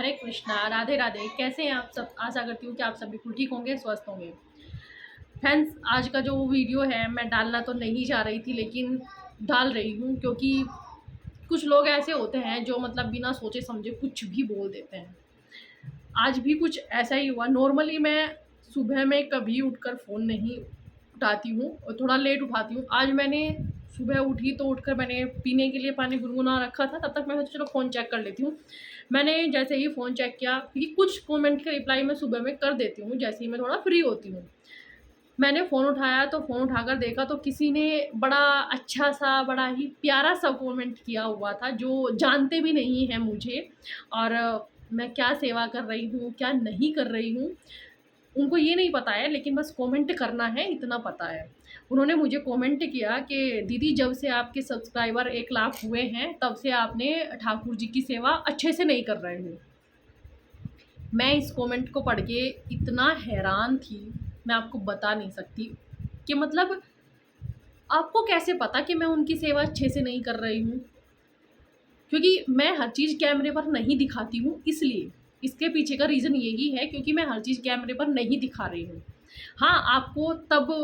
हरे कृष्णा, राधे राधे। कैसे हैं आप सब? आशा करती हूँ कि आप सब बिल्कुल ठीक होंगे, स्वस्थ होंगे। फ्रेंड्स, आज का जो वीडियो है मैं डालना तो नहीं चाह रही थी, लेकिन डाल रही हूँ क्योंकि कुछ लोग ऐसे होते हैं जो मतलब बिना सोचे समझे कुछ भी बोल देते हैं। आज भी कुछ ऐसा ही हुआ। नॉर्मली मैं सुबह में कभी उठकर फ़ोन नहीं उठाती हूँ और थोड़ा लेट उठाती हूँ। आज मैंने सुबह उठी तो उठकर मैंने पीने के लिए पानी गुनगुना रखा था, तब तक मैं सोचा चलो फ़ोन चेक कर लेती हूँ। मैंने जैसे ही फ़ोन चेक किया, क्योंकि कुछ कमेंट का रिप्लाई मैं सुबह में कर देती हूँ जैसे ही मैं थोड़ा फ्री होती हूँ। मैंने फ़ोन उठाया तो फ़ोन उठाकर देखा तो किसी ने बड़ा अच्छा-सा, बड़ा ही प्यारा-सा कमेंट किया हुआ था, जो जानते भी नहीं हैं मुझे, और मैं क्या सेवा कर रही हूँ, क्या नहीं कर रही हूँ, उनको ये नहीं पता है, लेकिन बस कमेंट करना है इतना पता है। उन्होंने मुझे कमेंट किया कि दीदी, जब से आपके सब्सक्राइबर 1 लाख हुए हैं तब से आपने ठाकुर जी की सेवा अच्छे से नहीं कर रहे हो। मैं इस कमेंट को पढ़ के इतना हैरान थी, मैं आपको बता नहीं सकती कि मतलब आपको कैसे पता कि मैं उनकी सेवा अच्छे से नहीं कर रही हूँ? क्योंकि मैं हर चीज़ कैमरे पर नहीं दिखाती हूँ, इसलिए। इसके पीछे का रीज़न यही है क्योंकि मैं हर चीज़ कैमरे पर नहीं दिखा रही हूँ। हाँ,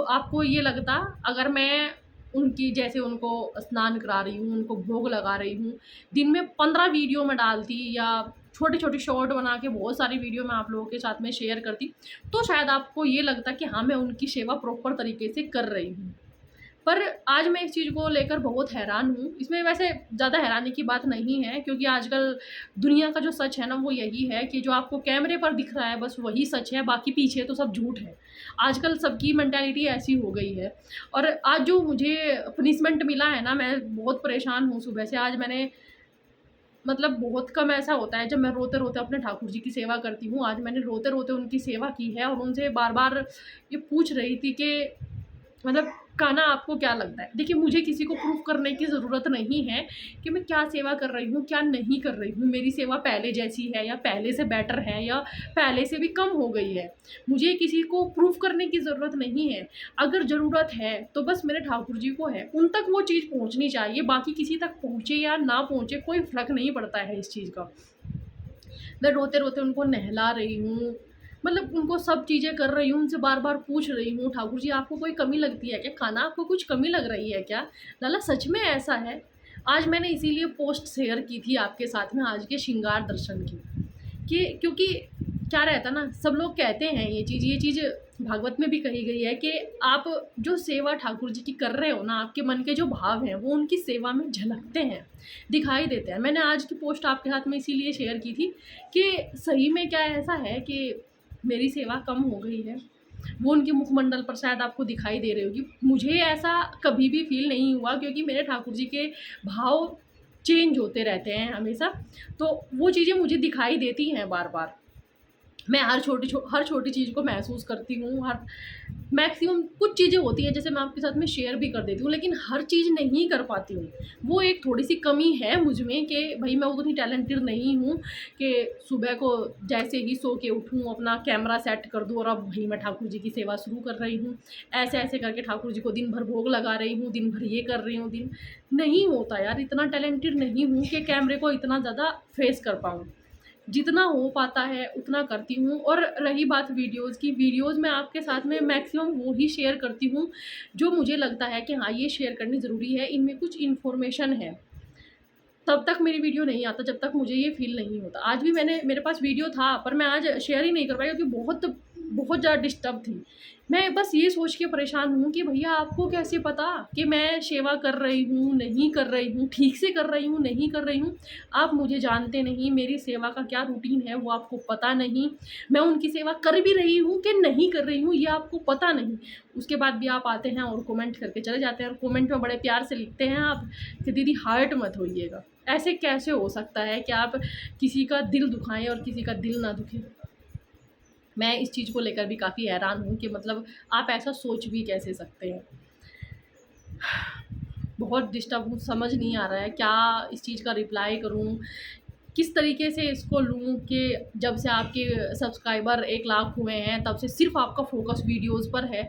आपको ये लगता अगर मैं उनकी जैसे उनको स्नान करा रही हूँ, उनको भोग लगा रही हूँ, दिन में 15 वीडियो मैं डालती या छोटे-छोटे शॉर्ट बना के बहुत सारी वीडियो मैं आप लोगों के साथ में शेयर करती, तो शायद आपको ये लगता कि हाँ, मैं उनकी सेवा प्रॉपर तरीके से कर रही हूँ। पर आज मैं इस चीज़ को लेकर बहुत हैरान हूँ। इसमें वैसे ज़्यादा हैरानी की बात नहीं है, क्योंकि आजकल दुनिया का जो सच है ना वो यही है कि जो आपको कैमरे पर दिख रहा है बस वही सच है, बाकी पीछे तो सब झूठ है। आजकल सबकी मेंटालिटी ऐसी हो गई है। और आज जो मुझे पनिशमेंट मिला है ना, मैं बहुत परेशान हूँ सुबह से। आज मैंने मतलब बहुत कम ऐसा होता है जब मैं रोते-रोते अपने ठाकुर जी की सेवा करती हूँ। आज मैंने रोते-रोते उनकी सेवा की है और उनसे बार-बार ये पूछ रही थी कि मतलब गाना आपको क्या लगता है? देखिए, मुझे किसी को प्रूफ़ करने की ज़रूरत नहीं है कि मैं क्या सेवा कर रही हूँ, क्या नहीं कर रही हूँ। मेरी सेवा पहले जैसी है या पहले से बेटर है या पहले से भी कम हो गई है। मुझे किसी को प्रूफ़ करने की ज़रूरत नहीं है। अगर ज़रूरत है तो बस मेरे ठाकुर जी को है। उन तक वो चीज़ पहुँचनी चाहिए, बाकी किसी तक पहुँचे या ना पहुँचे कोई फ़र्क नहीं पड़ता है इस चीज़ का। मैं रोते-रोते उनको नहला रही हूँ, मतलब उनको सब चीज़ें कर रही हूँ, उनसे बार-बार पूछ रही हूँ, ठाकुर जी आपको कोई कमी लगती है क्या? खाना आपको कुछ कमी लग रही है क्या? लाला सच में ऐसा है? आज मैंने इसीलिए पोस्ट शेयर की थी आपके साथ में आज के श्रृंगार दर्शन की, कि क्योंकि क्या रहता ना, सब लोग कहते हैं ये चीज़ भागवत में भी कही गई है कि आप जो सेवा ठाकुर जी की कर रहे हो ना, आपके मन के जो भाव हैं वो उनकी सेवा में झलकते हैं, दिखाई देते हैं। मैंने आज की पोस्ट आपके साथ में इसीलिए शेयर की थी कि सही में क्या ऐसा है कि मेरी सेवा कम हो गई है? वो उनके मुखमंडल पर शायद आपको दिखाई दे रही होगी। मुझे ऐसा कभी भी फ़ील नहीं हुआ, क्योंकि मेरे ठाकुर जी के भाव चेंज होते रहते हैं हमेशा, तो वो चीज़ें मुझे दिखाई देती हैं बार-बार। मैं हर छोटी चीज़ को महसूस करती हूँ। हर मैक्सिमम कुछ चीज़ें होती हैं जैसे मैं आपके साथ में शेयर भी कर देती हूँ, लेकिन हर चीज़ नहीं कर पाती हूँ। वो एक थोड़ी-सी कमी है मुझ में कि भई मैं उतनी टैलेंटेड नहीं हूँ कि सुबह को जैसे ही सो के उठूँ, अपना कैमरा सेट कर दूँ और अब भई मैं ठाकुर जी की सेवा शुरू कर रही हूँ। ऐसे-ऐसे करके ठाकुर जी को दिन भर भोग लगा रही हूँ, दिन भर ये कर रही हूँ, नहीं होता यार, इतना टैलेंटेड नहीं हूँ कि कैमरे को इतना ज़्यादा फेस कर पाऊँ। जितना हो पाता है उतना करती हूँ। और रही बात वीडियोज़ की, वीडियोज़ मैं आपके साथ में मैक्सिमम वो ही शेयर करती हूँ जो मुझे लगता है कि हाँ, ये शेयर करनी ज़रूरी है, इनमें कुछ इन्फॉर्मेशन है। तब तक मेरी वीडियो नहीं आता जब तक मुझे ये फ़ील नहीं होता। आज भी मेरे पास वीडियो था, पर मैं आज शेयर ही नहीं कर पाई क्योंकि बहुत ज़्यादा डिस्टर्ब थी। मैं बस ये सोच के परेशान हूँ कि भैया आपको कैसे पता कि मैं सेवा कर रही हूँ, नहीं कर रही हूँ, ठीक से कर रही हूँ, नहीं कर रही हूँ? आप मुझे जानते नहीं, मेरी सेवा का क्या रूटीन है वो आपको पता नहीं। मैं उनकी सेवा कर भी रही हूँ कि नहीं कर रही हूँ ये आपको पता नहीं। उसके बाद भी आप आते हैं और कमेंट करके चले जाते हैं, और कमेंट में बड़े प्यार से लिखते हैं आप कि दीदी हर्ट मत होइएगा। ऐसे कैसे हो सकता है कि आप किसी का दिल दुखाएँ और किसी का दिल ना दुखे? मैं इस चीज़ को लेकर भी काफ़ी हैरान हूँ कि मतलब आप ऐसा सोच भी कैसे सकते हैं? बहुत डिस्टर्ब हूँ, समझ नहीं आ रहा है क्या इस चीज़ का रिप्लाई करूँ? किस तरीके से इसको लूँ कि जब से आपके सब्सक्राइबर 1 लाख हुए हैं तब से सिर्फ़ आपका फ़ोकस वीडियोज़ पर है।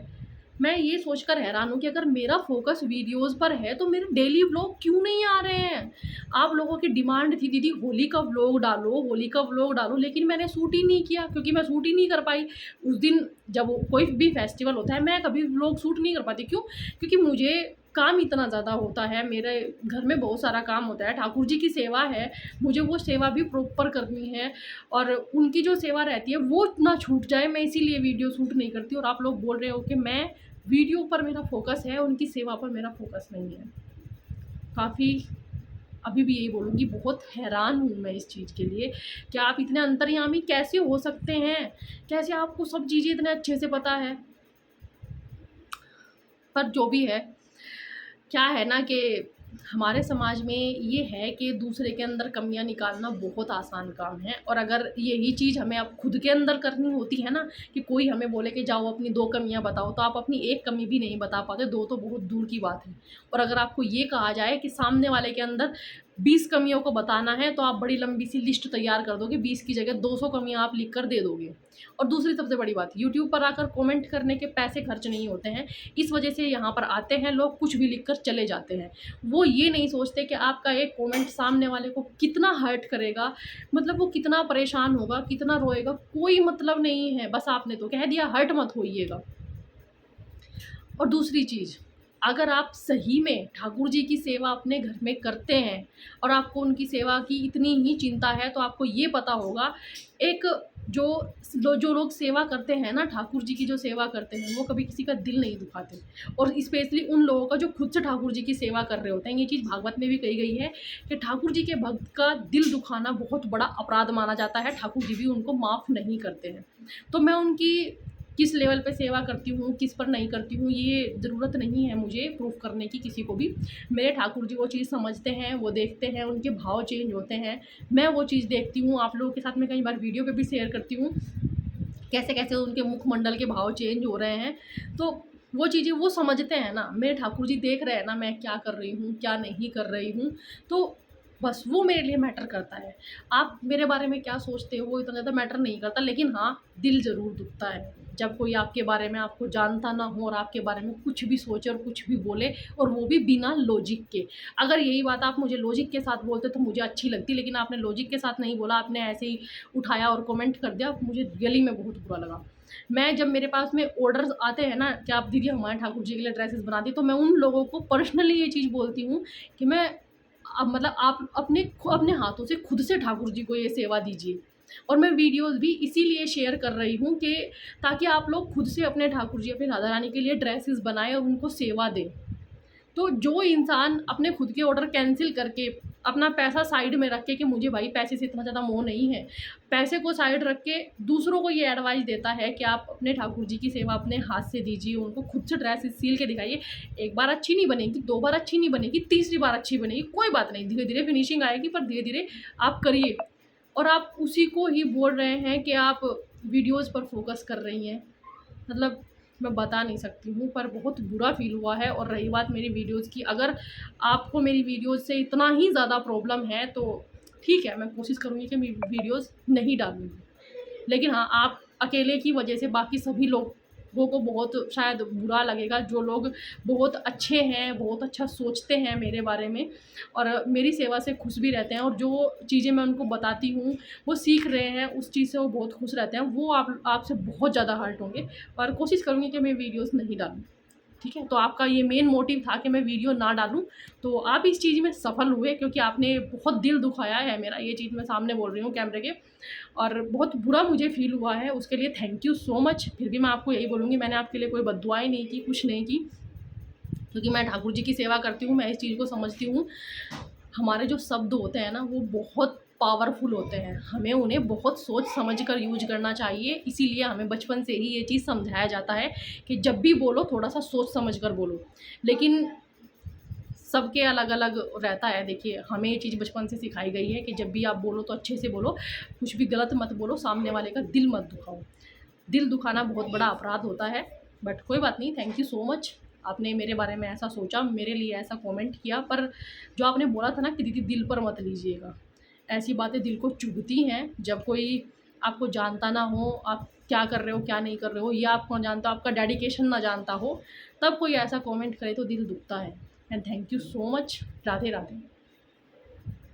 मैं ये सोचकर हैरान हूँ कि अगर मेरा फ़ोकस वीडियोज़ पर है तो मेरे डेली व्लॉग क्यों नहीं आ रहे हैं? आप लोगों की डिमांड थी दीदी होली का व्लॉग डालो, होली का व्लॉग डालो, लेकिन मैंने शूट ही नहीं किया क्योंकि मैं शूट ही नहीं कर पाई। उस दिन जब कोई भी फेस्टिवल होता है मैं कभी व्लॉग शूट नहीं कर पाती। क्यों? क्योंकि मुझे काम इतना ज़्यादा होता है, मेरे घर में बहुत सारा काम होता है, ठाकुर जी की सेवा है, मुझे वो सेवा भी प्रॉपर करनी है और उनकी जो सेवा रहती है वो ना छूट जाए, मैं इसीलिए वीडियो शूट नहीं करती। और आप लोग बोल रहे हो कि मैं वीडियो पर मेरा फ़ोकस है, उनकी सेवा पर मेरा फ़ोकस नहीं है। काफ़ी अभी भी यही बोलूँगी, बहुत हैरान हूँ मैं इस चीज़ के लिए कि आप इतने अंतर्यामी कैसे हो सकते हैं? कैसे आपको सब चीज़ें इतने अच्छे से पता है? पर जो भी है, क्या है ना कि हमारे समाज में ये है कि दूसरे के अंदर कमियां निकालना बहुत आसान काम है। और अगर यही चीज़ हमें अब खुद के अंदर करनी होती है ना, कि कोई हमें बोले कि जाओ अपनी 2 कमियां बताओ, तो आप अपनी एक कमी भी नहीं बता पाते, 2 तो बहुत दूर की बात है। और अगर आपको ये कहा जाए कि सामने वाले के अंदर 20 कमियों को बताना है, तो आप बड़ी लंबी सी लिस्ट तैयार कर दोगे, 20 की जगह 200 कमियां आप लिख कर दे दोगे। और दूसरी सबसे बड़ी बात, यूट्यूब पर आकर कमेंट करने के पैसे खर्च नहीं होते हैं, इस वजह से यहाँ पर आते हैं लोग, कुछ भी लिख कर चले जाते हैं। वो ये नहीं सोचते कि आपका एक कमेंट सामने वाले को कितना हर्ट करेगा, मतलब वो कितना परेशान होगा, कितना रोएगा, कोई मतलब नहीं है, बस आपने तो कह दिया हर्ट मत होइएगा। और दूसरी चीज़, अगर आप सही में ठाकुर जी की सेवा अपने घर में करते हैं और आपको उनकी सेवा की इतनी ही चिंता है, तो आपको ये पता होगा, एक जो लोग सेवा करते हैं ना, ठाकुर जी की जो सेवा करते हैं, वो कभी किसी का दिल नहीं दुखाते। और स्पेशली उन लोगों का जो खुद से ठाकुर जी की सेवा कर रहे होते हैं। ये चीज़ भागवत में भी कही गई है कि ठाकुर जी के भक्त का दिल दुखाना बहुत बड़ा अपराध माना जाता है, ठाकुर जी भी उनको माफ़ नहीं करते हैं। तो मैं उनकी किस लेवल पे सेवा करती हूँ, किस पर नहीं करती हूँ, ये ज़रूरत नहीं है मुझे प्रूफ़ करने की किसी को भी। मेरे ठाकुर जी वो चीज़ समझते हैं, वो देखते हैं, उनके भाव चेंज होते हैं, मैं वो चीज़ देखती हूँ। आप लोगों के साथ मैं कई बार वीडियो पे भी शेयर करती हूँ, कैसे-कैसे उनके मुखमंडल के भाव चेंज हो रहे हैं। तो वो चीज़ें वो समझते हैं ना, मेरे ठाकुर जी देख रहे हैं ना मैं क्या कर रही हूँ, क्या नहीं कर रही हूँ, तो बस वो मेरे लिए मैटर करता है। आप मेरे बारे में क्या सोचते हो वो इतना ज़्यादा मैटर नहीं करता, लेकिन हाँ, दिल ज़रूर दुखता है जब कोई आपके बारे में आपको जानता ना हो और आपके बारे में कुछ भी सोचे और कुछ भी बोले, और वो भी बिना लॉजिक के। अगर यही बात आप मुझे लॉजिक के साथ बोलते तो मुझे अच्छी लगती, लेकिन आपने लॉजिक के साथ नहीं बोला, आपने ऐसे ही उठाया और कमेंट कर दिया, मुझे रियली में बहुत बुरा लगा। मैं जब मेरे पास में ऑर्डर्स आते हैं ना कि आप दीदी हमारे ठाकुर जी के लिए ड्रेसेस बना दी, तो मैं उन लोगों को पर्सनली ये चीज़ बोलती हूँ कि मैं अब मतलब आप अपने हाथों से खुद से ठाकुर जी को ये सेवा दीजिए। और मैं वीडियोज़ भी इसीलिए शेयर कर रही हूँ कि ताकि आप लोग खुद से अपने ठाकुर जी, अपनी राधा रानी के लिए ड्रेसेस बनाएँ और उनको सेवा दें। तो जो इंसान अपने खुद के ऑर्डर कैंसिल करके अपना पैसा साइड में रख के कि मुझे भाई पैसे से इतना ज़्यादा मोह नहीं है, पैसे को साइड रख के दूसरों को ये एडवाइस देता है कि आप अपने ठाकुर जी की सेवा अपने हाथ से दीजिए, उनको खुद से ड्रेस सिल के दिखाइए। एक बार अच्छी नहीं बनेगी, 2 बार अच्छी नहीं बनेगी, तीसरी बार अच्छी बनेगी, कोई बात नहीं, धीरे-धीरे फिनिशिंग आएगी, पर धीरे-धीरे आप करिए। और आप उसी को ही बोल रहे हैं कि आप वीडियोज़ पर फ़ोकस कर रही हैं। मतलब मैं बता नहीं सकती हूँ, पर बहुत बुरा फ़ील हुआ है। और रही बात मेरी वीडियोज़ की, अगर आपको मेरी वीडियोज़ से इतना ही ज़्यादा प्रॉब्लम है तो ठीक है, मैं कोशिश करूँगी कि मैं वीडियोज़ नहीं डालूँगी। लेकिन हाँ, आप अकेले की वजह से बाकी सभी लोगों को बहुत शायद बुरा लगेगा, जो लोग बहुत अच्छे हैं, बहुत अच्छा सोचते हैं मेरे बारे में और मेरी सेवा से खुश भी रहते हैं, और जो चीज़ें मैं उनको बताती हूँ, वो सीख रहे हैं, उस चीज़ से वो बहुत खुश रहते हैं, वो आपसे बहुत ज़्यादा हर्ट होंगे। और कोशिश करूँगी कि मैं वीडियोज़ नहीं डालूँ। ठीक है? तो आपका ये मेन मोटिव था कि मैं वीडियो ना डालूँ, तो आप इस चीज़ में सफल हुए, क्योंकि आपने बहुत दिल दुखाया है मेरा, ये चीज़ मैं सामने बोल रही हूँ कैमरे के, और बहुत बुरा मुझे फ़ील हुआ है, उसके लिए थैंक यू सो मच। फिर भी मैं आपको यही बोलूँगी, मैंने आपके लिए कोई बददुआएँ नहीं की, कुछ नहीं की, क्योंकि मैं ठाकुर जी की सेवा करती हूँ, मैं इस चीज़ को समझती हूँ। हमारे जो शब्द होते हैं ना, वो बहुत पावरफुल होते हैं, हमें उन्हें बहुत सोच समझ कर यूज करना चाहिए। इसीलिए हमें बचपन से ही ये चीज़ समझाया जाता है कि जब भी बोलो थोड़ा सा सोच समझ कर बोलो। लेकिन सबके अलग अलग रहता है। देखिए, हमें ये चीज़ बचपन से सिखाई गई है कि जब भी आप बोलो तो अच्छे से बोलो, कुछ भी गलत मत बोलो, सामने वाले का दिल मत दुखाओ। दिल दुखाना बहुत बड़ा अपराध होता है। बट कोई बात नहीं, थैंक यू सो मच, आपने मेरे बारे में ऐसा सोचा, मेरे लिए ऐसा कमेंट किया। पर जो आपने बोला था ना कि दीदी दिल पर मत लीजिएगा, ऐसी बातें दिल को चुभती हैं जब कोई आपको जानता ना हो, आप क्या कर रहे हो क्या नहीं कर रहे हो, ये आप कौन जानता हो, आपका डेडिकेशन ना जानता हो, तब कोई ऐसा कमेंट करे तो दिल दुखता है। And thank you so much. Radhe Radhe.